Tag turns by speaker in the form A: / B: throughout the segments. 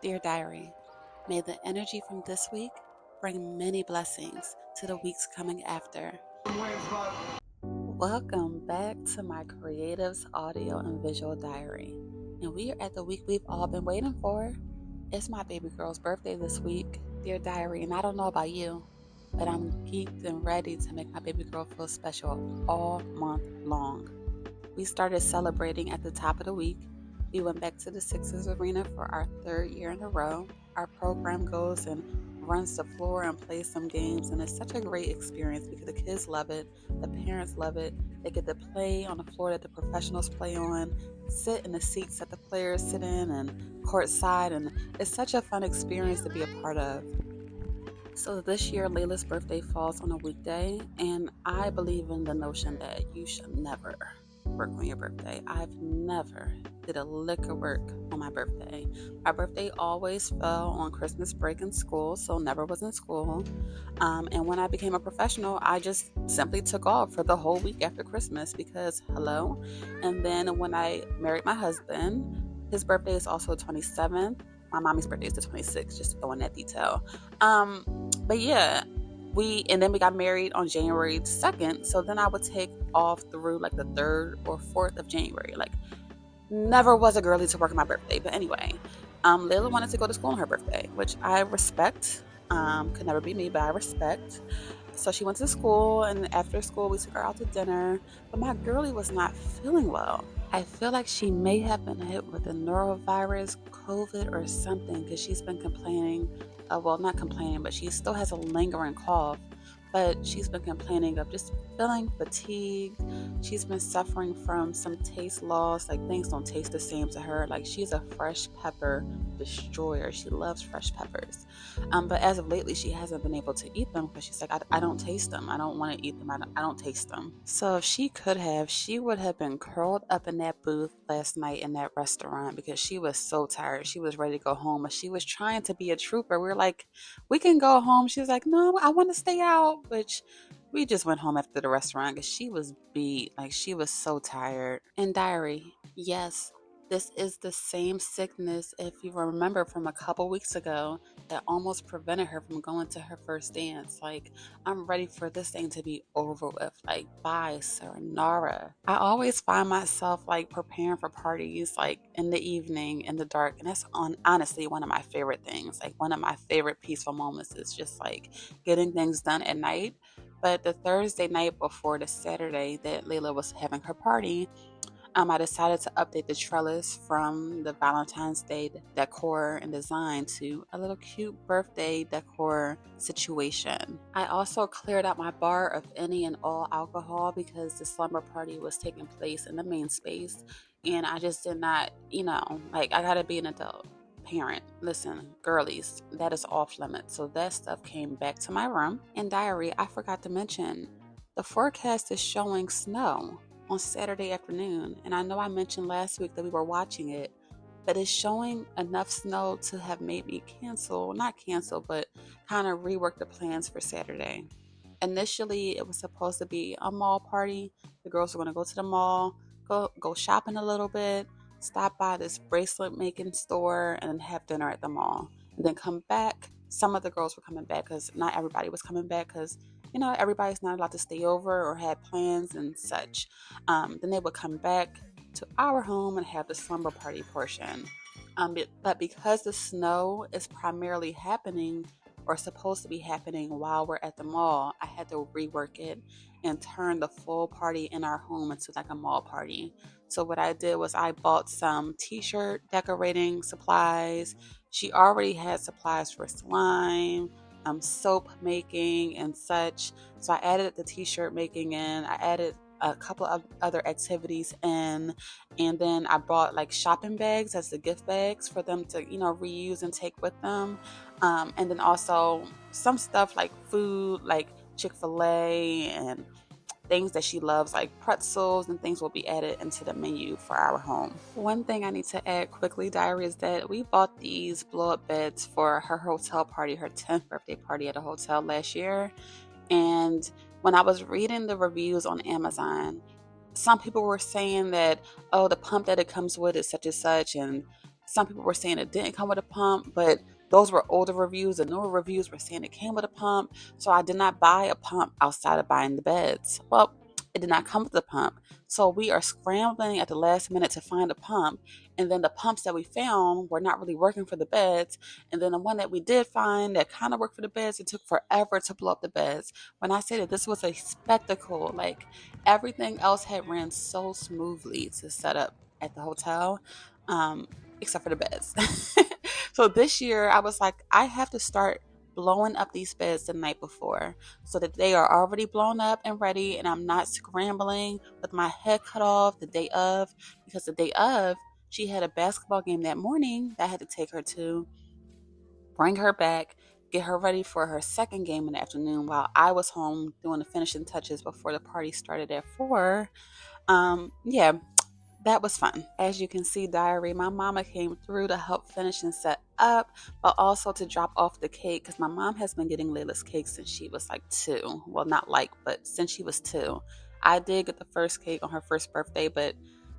A: Dear Diary, may the energy from this week bring many blessings to the weeks coming after. Welcome back to my Creatives Audio and Visual Diary. And we are at the week we've all been waiting for. It's my baby girl's birthday this week, Dear Diary, and I don't know about you, but I'm geeked and ready to make my baby girl feel special all month long. We started celebrating at the top of the week. We went back to the Sixers arena for our third year in a row. Our program goes and runs the floor and plays some games, and it's such a great experience because the kids love it, the parents love it. They get to play on the floor that the professionals play on, sit in the seats that the players sit in, and courtside, and it's such a fun experience to be a part of. So this year, Layla's birthday falls on a weekday, and I believe in the notion that you should never work on your birthday. I've never did a lick of work on my birthday. My birthday always fell on Christmas break in school, so never was in school. And when I became a professional, I just simply took off for the whole week after Christmas because hello. And then when I married my husband, his birthday is also the 27th. My mommy's birthday is the 26th, just to go in that detail. But yeah, and then we got married on January 2nd. So then I would take off through like the 3rd or 4th of January. Like, never was a girly to work on my birthday. But anyway, Leila wanted to go to school on her birthday, which I respect. Could never be me, but I respect. So she went to school, and after school, we took her out to dinner. But my girlie was not feeling well. I feel like she may have been hit with a norovirus, COVID, or something because she's been complaining. Well, not complaining, but she still has a lingering cough. But she's been complaining of just feeling fatigued. She's been suffering from some taste loss. Like, things don't taste the same to her. Like, she's a fresh pepper destroyer. She loves fresh peppers. But as of lately, she hasn't been able to eat them because she's like, I don't taste them. I don't want to eat them. I don't taste them. So if she could have, she would have been curled up in that booth last night in that restaurant because she was so tired. She was ready to go home, but she was trying to be a trooper. We were like, we can go home. She was like, no, I want to stay out. Which we just went home after the restaurant because she was beat. Like, she was so tired. And Diary, yes, this is the same sickness, if you remember from a couple weeks ago, that almost prevented her from going to her first dance. Like, I'm ready for this thing to be over with. Like, bye, sayonara. I always find myself like preparing for parties like in the evening, in the dark, and that's honestly one of my favorite things. Like, one of my favorite peaceful moments is just like getting things done at night. But the Thursday night before the Saturday that Layla was having her party, I decided to update the trellis from the Valentine's Day decor and design to a little cute birthday decor situation. I also cleared out my bar of any and all alcohol because the slumber party was taking place in the main space, and I just did not, like, I gotta be an adult parent. Listen, girlies, that is off limits. So that stuff came back to my room. And Diary, I forgot to mention, the forecast is showing snow on Saturday afternoon. And I know I mentioned last week that we were watching it, but it's showing enough snow to have made me not cancel, but kind of rework the plans for Saturday. Initially, it was supposed to be a mall party. The girls were going to go to the mall, go shopping a little bit, stop by this bracelet making store, and then have dinner at the mall. And then come back. Some of the girls were coming back because not everybody was coming back because everybody's not allowed to stay over or had plans and such. Then they would come back to our home and have the slumber party portion. But because the snow is primarily happening or supposed to be happening while we're at the mall, I had to rework it and turn the full party in our home into like a mall party. So what I did was I bought some t-shirt decorating supplies. She already had supplies for slime, soap making and such. So I added the t-shirt making in. I added a couple of other activities in, and then I bought like shopping bags as the gift bags for them to reuse and take with them, and then also some stuff like food, like Chick-fil-A and things that she loves, like pretzels and things, will be added into the menu for our home. One thing I need to add quickly, Diary, is that we bought these blow-up beds for her hotel party, her 10th birthday party at a hotel last year. And when I was reading the reviews on Amazon, some people were saying that, oh, the pump that it comes with is such and such, and Some people were saying it didn't come with a pump, but those were older reviews. The newer reviews were saying it came with a pump. So I did not buy a pump outside of buying the beds. Well, it did not come with a pump. So we are scrambling at the last minute to find a pump. And then the pumps that we found were not really working for the beds. And then the one that we did find that kind of worked for the beds, it took forever to blow up the beds. When I say that this was a spectacle, like everything else had ran so smoothly to set up at the hotel. Except for the beds. So this year I was like, I have to start blowing up these beds the night before so that they are already blown up and ready, and I'm not scrambling with my head cut off the day of, because the day of she had a basketball game that morning that I had to take her to, bring her back, get her ready for her second game in the afternoon while I was home doing the finishing touches before the party started at 4. Yeah, that was fun. As you can see, diary, my mama came through to help finish and set up, but also to drop off the cake because my mom has been getting Layla's cake since she was like 2. Well, not like, but since she was 2. I did get the first cake on her first birthday, but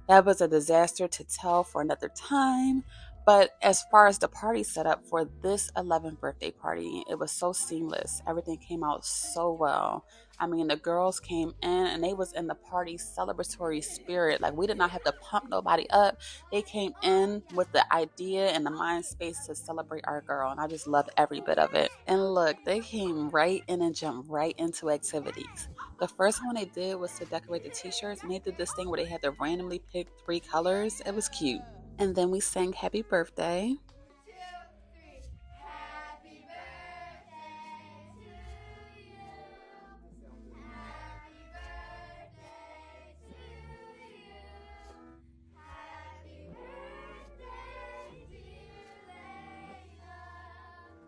A: that was a disaster to tell for another time. But as far as the party setup for this 11th birthday party, it was so seamless. Everything came out so well. I mean, the girls came in and they was in the party celebratory spirit. Like, we did not have to pump nobody up. They came in with the idea and the mind space to celebrate our girl, and I just loved every bit of it. And look, they came right in and jumped right into activities. The first one they did was to decorate the t-shirts, and they did this thing where they had to randomly pick 3 colors. It was cute. And then we sang happy birthday.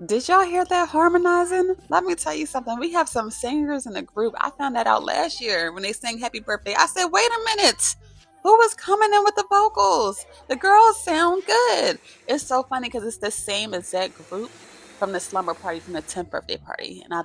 A: Did y'all hear that harmonizing? Let me tell you something. We have some singers in the group. I found that out last year when they sang happy birthday. I said, wait a minute. Who was coming in with the vocals? The girls sound good. It's so funny because it's the same exact group from the slumber party from the 10th birthday party. And I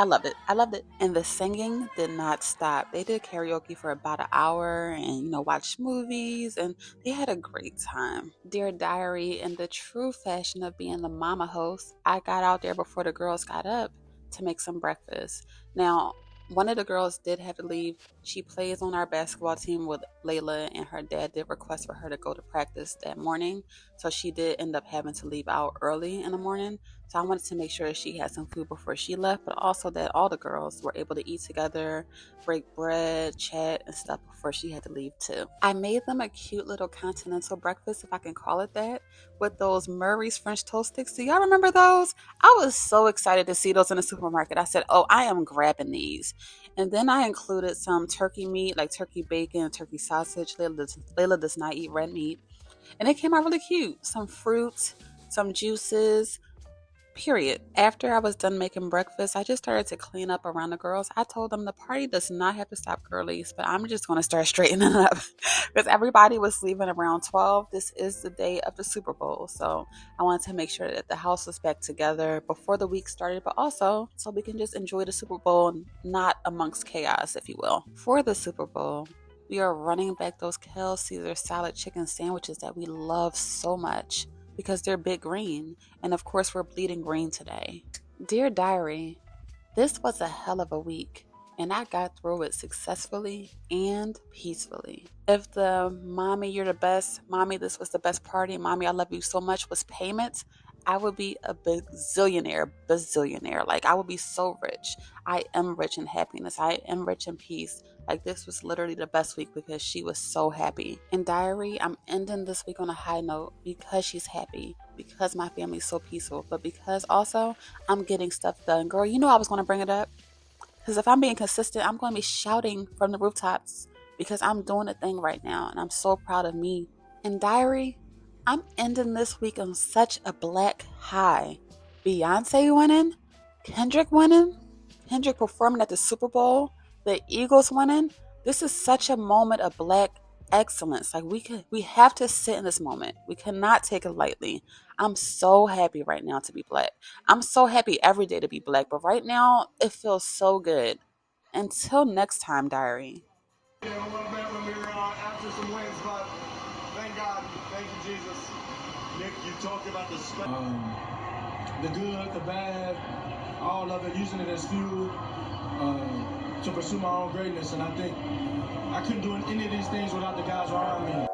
A: loved it. I loved it. And the singing did not stop. They did karaoke for about an hour and, watched movies, and they had a great time. Dear diary, in the true fashion of being the mama host, I got out there before the girls got up to make some breakfast. Now, one of the girls did have to leave. She plays on our basketball team with Leila, and her dad did request for her to go to practice that morning. So she did end up having to leave out early in the morning. So I wanted to make sure that she had some food before she left, but also that all the girls were able to eat together, break bread, chat, and stuff before she had to leave too. I made them a cute little continental breakfast, if I can call it that, with those Murray's French toast sticks. Do y'all remember those? I was so excited to see those in the supermarket. I said, oh, I am grabbing these. And then I included some turkey meat, like turkey bacon, turkey sausage. Layla does not eat red meat. And it came out really cute. Some fruit, some juices, period. After I was done making breakfast, I just started to clean up around the girls. I told them the party does not have to stop, girlies, but I'm just going to start straightening up because everybody was leaving around 12. This is the day of the Super Bowl. So I wanted to make sure that the house was back together before the week started, but also so we can just enjoy the Super Bowl, not amongst chaos, if you will. For the Super Bowl, we are running back those Kale Caesar salad chicken sandwiches that we love so much because they're big green. And of course, we're bleeding green today. Dear diary, this was a hell of a week, and I got through it successfully and peacefully. If the mommy, you're the best, mommy, this was the best party, mommy, I love you so much was payment, I would be a bazillionaire. Like, I would be so rich. I am rich in happiness. I am rich in peace. Like, this was literally the best week because she was so happy. In diary, I'm ending this week on a high note because she's happy, because my family's so peaceful, but because also I'm getting stuff done. Girl, you know I was going to bring it up because if I'm being consistent, I'm going to be shouting from the rooftops because I'm doing a thing right now and I'm so proud of me. In diary, I'm ending this week on such a black high. Beyonce winning, Kendrick winning, Kendrick performing at the Super Bowl, the Eagles winning. This is such a moment of black excellence. Like, we have to sit in this moment. We cannot take it lightly. I'm so happy right now to be black. I'm so happy every day to be black, but right now it feels so good. Until next time, diary.
B: Yeah, a little bit when we were after some wins, but thank God, thank you, Jesus. Talk about the good, the bad, all of it, using it as fuel to pursue my own greatness. And I think I couldn't do any of these things without the guys around me.